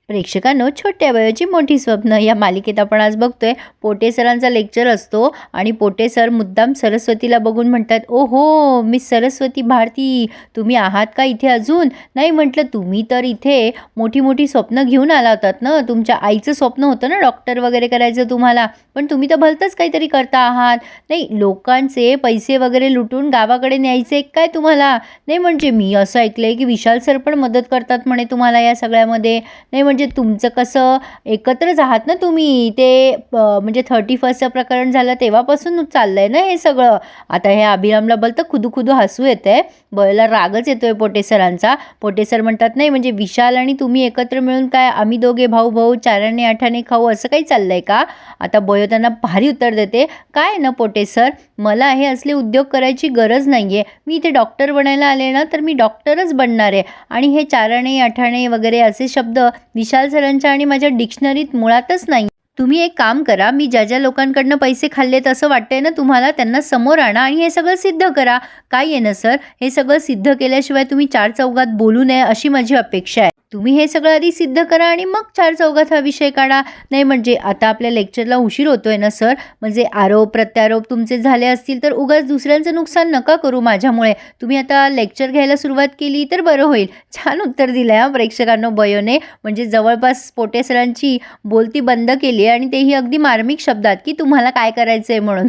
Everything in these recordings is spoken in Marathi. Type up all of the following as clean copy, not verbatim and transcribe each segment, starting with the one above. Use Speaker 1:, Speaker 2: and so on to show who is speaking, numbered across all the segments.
Speaker 1: प्रेक्षकांनो, छोट्या वयाची मोठी स्वप्न या मालिकेत आपण आज बघतोय. पोटे सरांचा लेक्चर असतो आणि पोटे सर मुद्दाम सरस्वतीला बघून म्हणतात, ओहो मिस सरस्वती भारती, तुम्ही आहात का इथे अजून? नाही म्हटलं, तुम्ही तर इथे मोठी मोठी स्वप्न घेऊन आला होतात ना. तुमच्या आईचं स्वप्न होतं ना डॉक्टर वगैरे करायचं तुम्हाला, पण तुम्ही तर भलतंच काहीतरी करता आहात. नाही, लोकांचे पैसे वगैरे लुटून गावाकडे न्यायचे काय तुम्हाला? नाही म्हणजे मी असं ऐकलंय की विशाल सर पण मदत करतात म्हणे तुम्हाला या सगळ्यामध्ये. नाही म्हणजे तुमचं कसं एकत्रच आहात ना तुम्ही, ते म्हणजे 31st प्रकरण झालं तेव्हापासून चाललंय ना हे सगळं. आता हे अभिरामला बोलतं खुदू खुदू हसू येतंय, बळला रागच येतोय पोटे सरांचा. पोटे सर म्हणतात, नाही म्हणजे विशाल आणि तुम्ही एकत्र मिळून काय आम्ही दोघे भाऊ भाऊ चाराने आठाने खाऊ असं काही चाललंय का? आता बयो त्यांना भारी उत्तर देते, काय ना पोटे सर, मला हे असले उद्योग करायची गरज नाही आहे. मी इथे डॉक्टर बनायला आले ना तर मी डॉक्टरच बनणार आहे. आणि हे चाराणे आठाणे वगैरे असे शब्द विशाल सरांच्या आणि माझ्या डिक्शनरीत मुळातच नाही. तुम्ही एक काम करा, मी ज्या ज्या लोकांकडनं पैसे खाल्लेत असं वाटतंय ना तुम्हाला, त्यांना समोर आणा आणि हे सगळं सिद्ध करा. काय आहे ना सर, हे सगळं सिद्ध केल्याशिवाय तुम्ही चार चौघात बोलू नये अशी माझी अपेक्षा आहे. तुम्ही हे सगळं आधी सिद्ध करा आणि मग चार चौघात हा विषय काढा. नाही म्हणजे आता आपल्या लेक्चरला उशीर होतोय ना सर, म्हणजे आरोप प्रत्यारोप तुमचे झाले असतील तर उगाच दुसऱ्यांचं नुकसान नका करू माझ्यामुळे. तुम्ही आता लेक्चर घ्यायला सुरुवात केली तर बरं होईल. छान उत्तर दिलं आहे प्रेक्षकांनो बयोने. म्हणजे जवळपास पोटे सरांची बोलती बंद केली आणि तेही अगदी मार्मिक शब्दात, की तुम्हाला काय करायचं आहे म्हणून.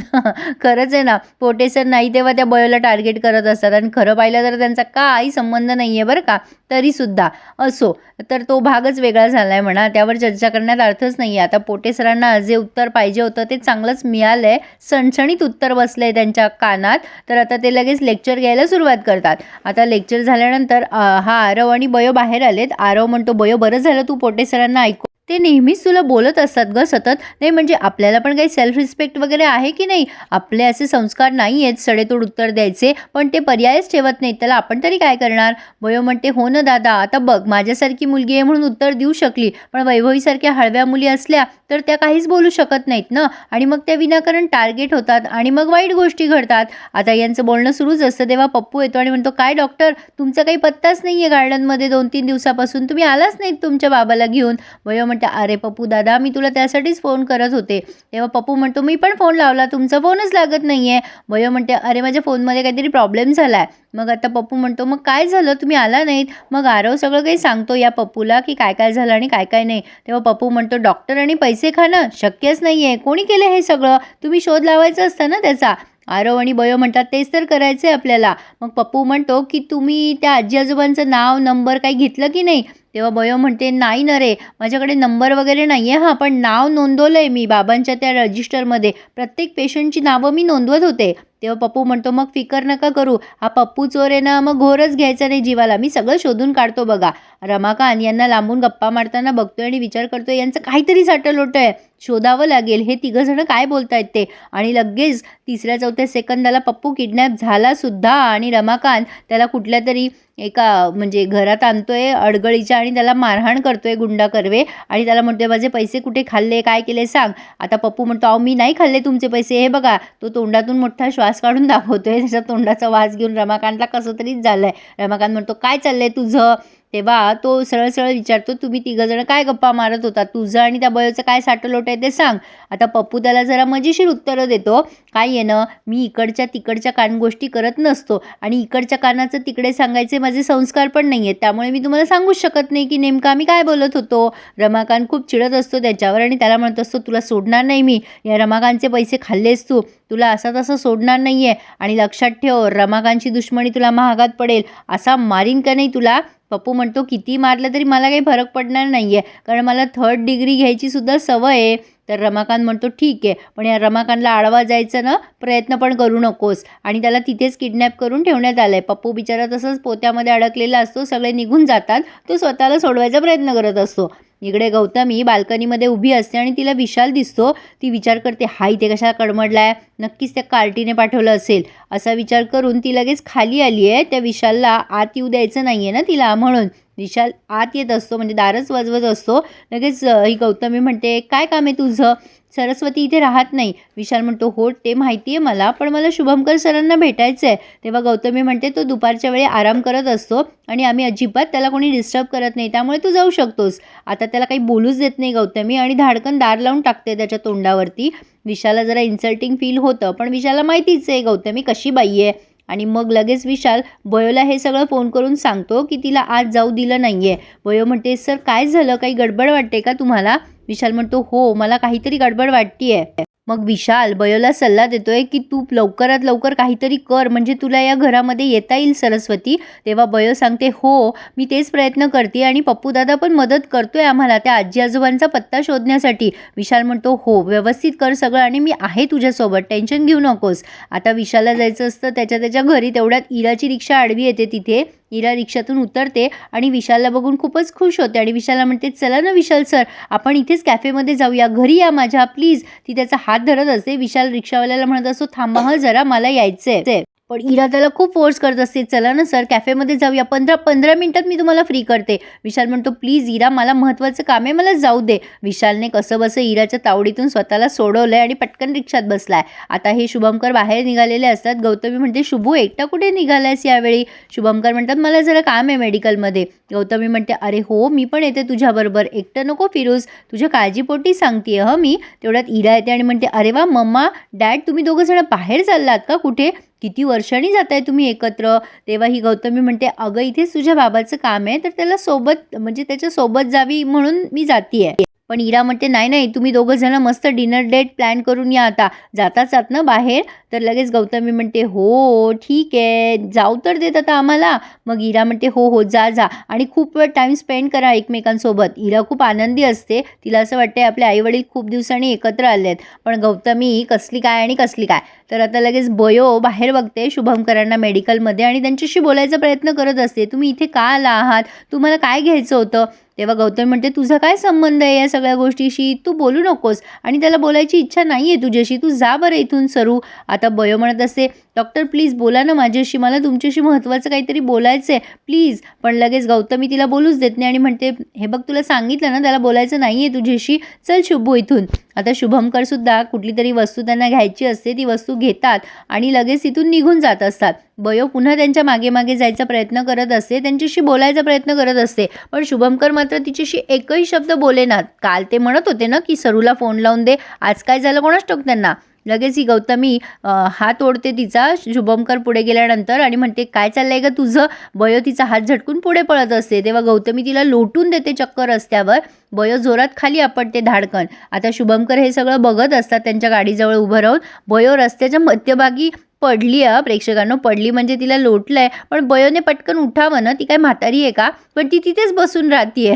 Speaker 1: खरंच आहे ना, पोटे सर नाही तेव्हा त्या बयोला टार्गेट करत असतात आणि खरं पाहिलं तर त्यांचा काही संबंध नाही आहे बरं का. तरीसुद्धा असो, तर तो भागच वेगळा झाला आहे म्हणा, त्यावर चर्चा करण्यात अर्थच नाही आहे. आता पोटे सरांना जे उत्तर पाहिजे होतं ते चांगलंच मिळालं आहे, सणसणीत उत्तर बसलं आहे त्यांच्या कानात. तर आता ते लगेच लेक्चर घ्यायला सुरुवात करतात. आता लेक्चर झाल्यानंतर हा आरव आणि बयो बाहेर आलेत. आरव म्हणतो, बयो बरं झालं तू पोटे सरांना ऐकू, ते नेहमीच तुला बोलत असतात ग सतत. नाही म्हणजे आपल्याला पण काही सेल्फ रिस्पेक्ट वगैरे आहे की नाही? आपले असे संस्कार नाही आहेत सडेतोड उत्तर द्यायचे, पण ते पर्यायच ठेवत नाहीत, त्याला आपण तरी काय करणार? वयो म्हणते, हो ना दादा, आता बघ माझ्यासारखी मुलगी आहे म्हणून उत्तर देऊ शकली, पण वैभवीसारख्या हळव्या मुली असल्या तर त्या काहीच बोलू शकत नाहीत ना, आणि मग त्या विनाकारण टार्गेट होतात आणि मग वाईट गोष्टी घडतात. आता यांचं बोलणं सुरूच असतं तेव्हा पप्पू येतो आणि म्हणतो, काय डॉक्टर, तुमचा काही पत्ताच नाही आहे गार्डनमध्ये 2-3 दिवसापासून, तुम्ही आलाच नाहीत तुमच्या बाबाला घेऊन. वयो म्हणते, अरे पप्पू दादा, मी तुला त्यासाठीच फोन करत होते. तेव्हा पप्पू म्हणतो, मी पण फोन लावला, तुमचा फोनच लागत नाही आहे. वयो म्हणते, अरे माझ्या फोनमध्ये काहीतरी प्रॉब्लेम झाला आहे. मग आता पप्पू म्हणतो, मग काय झालं, तुम्ही आला नाहीत? मग आरव सगळं काही सांगतो या पप्पूला की काय काय झालं आणि काय काय नाही. तेव्हा पप्पू म्हणतो, डॉक्टर आणि पैसे खाणं शक्यच नाही आहे, कोणी केलं हे सगळं? तुम्ही शोध लावायचा असतं ना त्याचा. आरव आणि बयो म्हणतात, तेच तर करायचं आहे आपल्याला. मग पप्पू म्हणतो, की तुम्ही त्या आजी आजोबांचं नाव नंबर काही घेतलं की नाही? तेव्हा बयो म्हणते, नाही ना रे, माझ्याकडे नंबर वगैरे नाही आहे, हां पण नाव नोंदवलं आहे मी बाबांच्या त्या रजिस्टरमध्ये, प्रत्येक पेशंटची नावं मी नोंदवत होते. तेव्हा पप्पू म्हणतो, मग फिकर नका करू, हा पप्पू चोर आहे ना, मग घोरच घ्यायचा नाही जीवाला, मी सगळं शोधून काढतो बघा. रमाकांत यांना लांबून गप्पा मारताना बघतोय आणि विचार करतोय, यांचं काहीतरी साटलोटं आहे, शोधावं लागेल हे तिघंजणं काय बोलतायत ते. आणि लगेच 3-4 सेकंदाला पप्पू किडनॅप झाला सुद्धा आणि रमाकांत त्याला कुठल्या तरी एका म्हणजे घरात आणतोय अडगळीच्या आणि त्याला मारहाण करतोय गुंडा कर्वे आणि त्याला म्हणतोय, माझे पैसे कुठे खाल्ले, काय केले सांग. आता पप्पू म्हणतो, अहो मी नाही खाल्ले तुमचे पैसे, हे बघा. तो तोंडातून मोठा श्वास काढून दाखवतोय, त्याच्या तोंडाचा वास घेऊन रमाकांतला कसं तरीच झालंय. रमाकांत म्हणतो, काय चाललंय तुझं? तेव्हा तो सरळ सरळ विचारतो, तुम्ही तिघंजणं काय गप्पा मारत होता, तुझं आणि त्या बयोचं काय साटलोट आहे ते सांग. आता पप्पू त्याला जरा मजेशीर उत्तरं देतो, काय आहे ना, मी इकडच्या तिकडच्या कान गोष्टी करत नसतो आणि इकडच्या कानाचं तिकडे सांगायचे माझे संस्कार पण नाही आहेत, त्यामुळे मी तुम्हाला सांगूच शकत नाही की नेमकं आम्ही काय बोलत होतो. रमाकांत खूप चिडत असतो त्याच्यावर आणि त्याला म्हणत असतो, तुला सोडणार नाही मी, या रमाकांतचे पैसे खाल्लेस तू, तुला असं तसं सोडणार नाही आहे, आणि लक्षात ठेव रमाकांतची दुश्मनी तुला महागात पडेल, असा मारीन का नाही तुला. पप्पू म्हणतो, किती मारलं तरी मला काही फरक पडणार नाही आहे, कारण मला 3rd डिग्री घ्यायची सुद्धा सवय आहे. तर रमाकांत म्हणतो, ठीक आहे, पण या रमाकांतला आडवा जायचं ना प्रयत्न पण करू नकोस, आणि त्याला तिथेच किडनॅप करून ठेवण्यात आलं आहे. पप्पू बिचारा तसंच पोत्यामध्ये अडकलेला असतो, सगळे निघून जातात, तो स्वतःला सोडवायचा प्रयत्न करत असतो. इकडे गौतमी बाल्कनीमध्ये उभी असते आणि तिला विशाल दिसतो. ती विचार करते, हा इथे कशा कडमडलाय, नक्कीच त्या कार्टीने पाठवलं असेल असा विचार करून ती लगेच खाली आली आहे. त्या विशालला आत येऊ द्यायचं नाही आहे ना तिला, म्हणून विशाल आत येत असतो, म्हणजे दारच वाजवत असतो. लगेच ही गौतमी म्हणते, काय काम आहे तुझं? सरस्वती इथे राहत नाही. विशाल म्हणतो, हो ते माहिती आहे मला, पण मला शुभंकर सरांना भेटायचं आहे. तेव्हा गौतमी म्हणते, तो दुपारच्या वेळी आराम करत असतो आणि आम्ही अजिबात त्याला कोणी डिस्टर्ब करत नाही, त्यामुळे तू जाऊ शकतोस. आता त्याला काही बोलूच देत नाही गौतमी आणि धाडकन दार लावून टाकते त्याच्या तोंडावरती. विशालला जरा इन्सल्टिंग फील होतं, पण विशालला माहितीच आहे गौतमी कशी बाई आहे. आणि मग लगेच विशाल बयोला हे सगळं फोन करून सांगतो की तिला आज जाऊ दिलं नाही आहे. बयो म्हणते, सर काय झालं, काही गडबड वाटते का तुम्हाला? विशाल म्हणतो, हो मला काहीतरी गडबड वाटतीये. मग विशाल बयोला सल्ला देतोय की तू लवकरात लवकर काहीतरी कर, म्हणजे तुला या घरामध्ये येता येईल सरस्वती. तेव्हा बयो सांगते, हो मी तेच प्रयत्न करते आणि पप्पू दादा पण मदत करतोय आम्हाला त्या आजी आजोबांचा पत्ता शोधण्यासाठी. विशाल म्हणतो, हो व्यवस्थित कर सगळं आणि मी आहे तुझ्यासोबत, टेन्शन घेऊ नकोस. आता विशालला जायचं असतं त्याच्या घरी, तेवढ्यात इराची रिक्षा आडवी येते तिथे. इरा रिक्षातून उतरते आणि विशालला बघून खूपच खुश होते आणि विशालला म्हणते, चला ना विशाल सर, आपण इथेच कॅफेमध्ये जाऊया, घरी या माझ्या प्लीज. ती त्याचा हात धरत असते. विशाल रिक्षावाल्याला म्हणत असतो, थांबा हं जरा, मला यायचंय. पण इरा त्याला खूप फोर्स करत असते, चला ना सर कॅफेमध्ये जाऊया, 15 मिनिटात मी तुम्हाला फ्री करते. विशाल म्हणतो, प्लीज इरा मला महत्त्वाचं काम आहे, मला जाऊ दे. विशालने कसं बसं इराच्या तावडीतून स्वतःला सोडवलंय आणि पटकन रिक्षात बसलाय. आता हे शुभमकर बाहेर निघालेले असतात. गौतमी म्हणते, शुभू एकटा कुठे निघालायस यावेळी? शुभमकर म्हणतात, मला जरा काम आहे मेडिकलमध्ये. गौतमी म्हणते, अरे हो मी पण येते तुझ्याबरोबर, एकटं नको फिरूस, तुझ्या काळजीपोटी सांगते मी. तेवढ्यात इरा येते आणि म्हणते, अरे वा मम्मा डॅड, तुम्ही दोघं जण बाहेर चाललात का कुठे? किती वर्षांनी जाताय तुम्ही एकत्र? तेव्हा ही गौतमी म्हणते, अगं इथेच तुझ्या बाबाचं काम आहे, तर त्याला सोबत म्हणजे त्याच्या सोबत जावी म्हणून मी जातीये. पण इरा म्हणते, नाही नाही तुम्ही दोघं जण मस्त डिनर डेट प्लॅन करून या, आता जाताच आहात ना बाहेर. तर लगेच गौतमी म्हणते, हो ठीक आहे, जाऊ तर देत आता आम्हाला. मग इरा म्हणते, हो हो जा जा, आणि खूप वेळ टाईम स्पेंड करा एकमेकांसोबत. इरा खूप आनंदी असते, तिला असं वाटते आपले आईवडील खूप दिवसांनी एकत्र आलेत. पण गौतमी कसली काय आणि कसली काय. तर आता लगेच बयो बाहेर बघते शुभमकरांना मेडिकलमध्ये आणि त्यांच्याशी बोलायचा प्रयत्न करत असते, तुम्ही इथे का आला आहात, तुम्हाला काय घ्यायचं होतं? तेव्हा गौतमी म्हणते, तुझा काय संबंध आहे या सगळ्या गोष्टीशी, तू बोलू नकोस आणि त्याला बोलायची इच्छा नाही आहे तुझ्याशी, तू जा बरं इथून सरू. आता बयो म्हणत असते, डॉक्टर प्लीज बोला ना माझ्याशी, मला तुमच्याशी महत्त्वाचं काहीतरी बोलायचं आहे प्लीज. पण लगेच गौतमी तिला बोलूच देत नाही आणि म्हणते, हे बघ तुला सांगितलं ना त्याला बोलायचं नाही आहे तुझ्याशी, चल शुभू इथून. आता शुभमकरसुद्धा कुठली तरी वस्तू त्यांना घ्यायची असते, ती वस्तू घेतात आणि लगेच तिथून निघून जात असतात. बयो पुन्हा त्यांच्या मागे मागे जायचा प्रयत्न करत असते, त्यांच्याशी बोलायचा प्रयत्न करत असते, पण शुभमकर मात्र तिच्याशी एकही शब्द बोलेनात. काल ते म्हणत होते ना की सरूला फोन लावून दे, आज काय झालं कोणास ठाऊक त्यांना. लगेच ही गौतमी हात ओढते तिचा शुभमकर पुढे गेल्यानंतर आणि म्हणते, काय चाललंय का तुझं? बयो तिचा हात झटकून पुढे पळत असते. तेव्हा गौतमी तिला लोटून देते चक्कर रस्त्यावर. बयो जोरात खाली आपटते धाडकन. आता शुभमकर हे सगळं बघत असतात त्यांच्या गाडीजवळ उभं राहून. बयो रस्त्याच्या मध्यभागी पडली प्रेक्षकांनो, पडली म्हणजे तिला लोटलंय, पण बयोने पटकन उठावं ना, ती काय म्हातारी आहे का? पण ती तिथेच बसून राहतीये.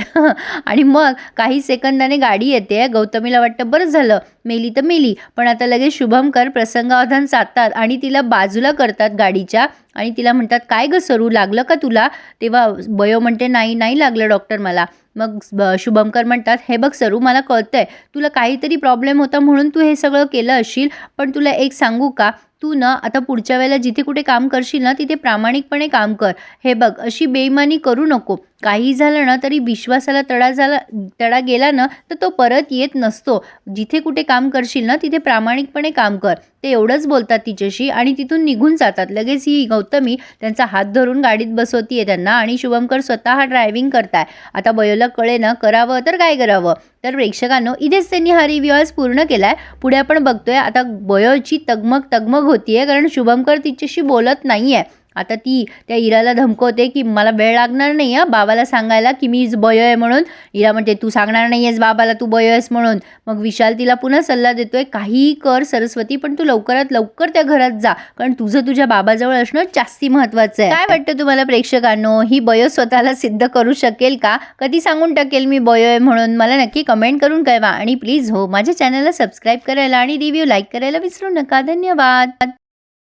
Speaker 1: आणि मग काही सेकंदाने गाडी येते. गौतमीला वाटतं बरं झालं, मेली तर मेली. पण आता लगेच शुभमकर प्रसंगावधान साधतात आणि तिला बाजूला करतात गाडीच्या आणि तिला म्हणतात, काय गं सरू, लागलं का तुला? तेव्हा बयो म्हणते, नाही नाही लागलं डॉक्टर मला. मग शुभमकर म्हणतात, हे बघ सरू, मला कळतंय तुला काहीतरी प्रॉब्लेम होता म्हणून तू हे सगळं केलं असशील, पण तुला एक सांगू का, तू ना आता पुढच्या वेळेला जिथे कुठे काम करशील ना तिथे प्रामाणिकपणे काम कर. हे बघ अशी बेईमानी करू नको. काही झालं ना तरी विश्वासाला तडा गेला ना तर तो परत येत नसतो. जिथे कुठे काम करशील ना तिथे प्रामाणिकपणे काम कर. ते एवढंच बोलतात तिच्याशी आणि तिथून निघून जातात. लगेच ही गौतमी त्यांचा हात धरून गाडीत बसवतीये त्यांना आणि शुभमकर स्वतः ड्रायव्हिंग करताय. आता बयोला कळे ना करावं तर काय करावं. तर प्रेक्षकांनो, इथेच त्यांनी हा रिव्ह्यू आज पूर्ण केलाय. पुढे आपण बघतोय आता बयोची तगमग होतीये, कारण शुभमकर तिच्याशी बोलत नाहीये. आता ती त्या इराला धमकवते की मला वेळ लागणार नाही बाबाला सांगायला की मी बयो आहे म्हणून. इरा म्हणते, तू सांगणार नाही आहेस बाबाला तू बयो आहेस म्हणून. मग विशाल तिला पुन्हा सल्ला देतोय, काहीही कर सरस्वती, पण तू लवकरात लवकर त्या घरात जा, कारण तुझं तुझ्या बाबाजवळ असणं जास्ती महत्त्वाचं आहे. काय वाटतं तुम्हाला प्रेक्षकांनो, ही बयो स्वतःला सिद्ध करू शकेल का? कधी सांगून टाकेल मी बयो आहे म्हणून? मला नक्की कमेंट करून कळवा आणि प्लीज हो माझ्या चॅनलला सबस्क्राईब करायला आणि रिव्ह्यू लाईक करायला विसरू नका. धन्यवाद.